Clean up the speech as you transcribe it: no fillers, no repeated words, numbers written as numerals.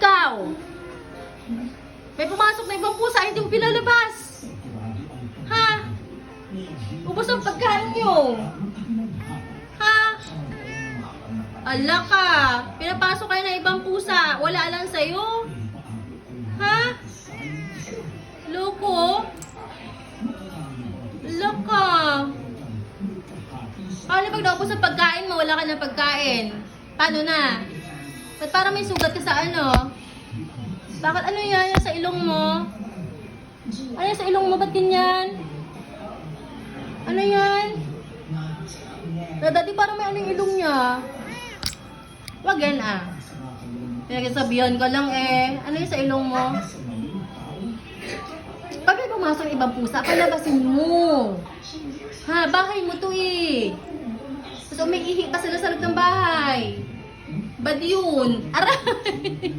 Ikaw! May pumasok na ibang pusa, hindi mo pinalabas! Ha? Ubos ang pagkain nyo! Ha? Ala ka! Pinapasok kayo ng ibang pusa, wala lang sa'yo? Ha? Loko? Loko? Paano pag naubos ang pagkain mo, wala ka ng pagkain? Paano na? Ba't parang may sugat ka sa ano? Bakit ano yan? Sa ilong mo? Ano yan sa ilong mo? Ba't ganyan? Ano yan? Dati parang may ano yung ilong niya. Wag yan ah. Pinagsasabihan ka lang eh. Ano yung sa ilong mo? Pag may pumasok ng ibang pusa, palabasin mo. Ha, bahay mo to eh. Tapos umiihi pa sila sa loob ng bahay. Bad yun. Aray!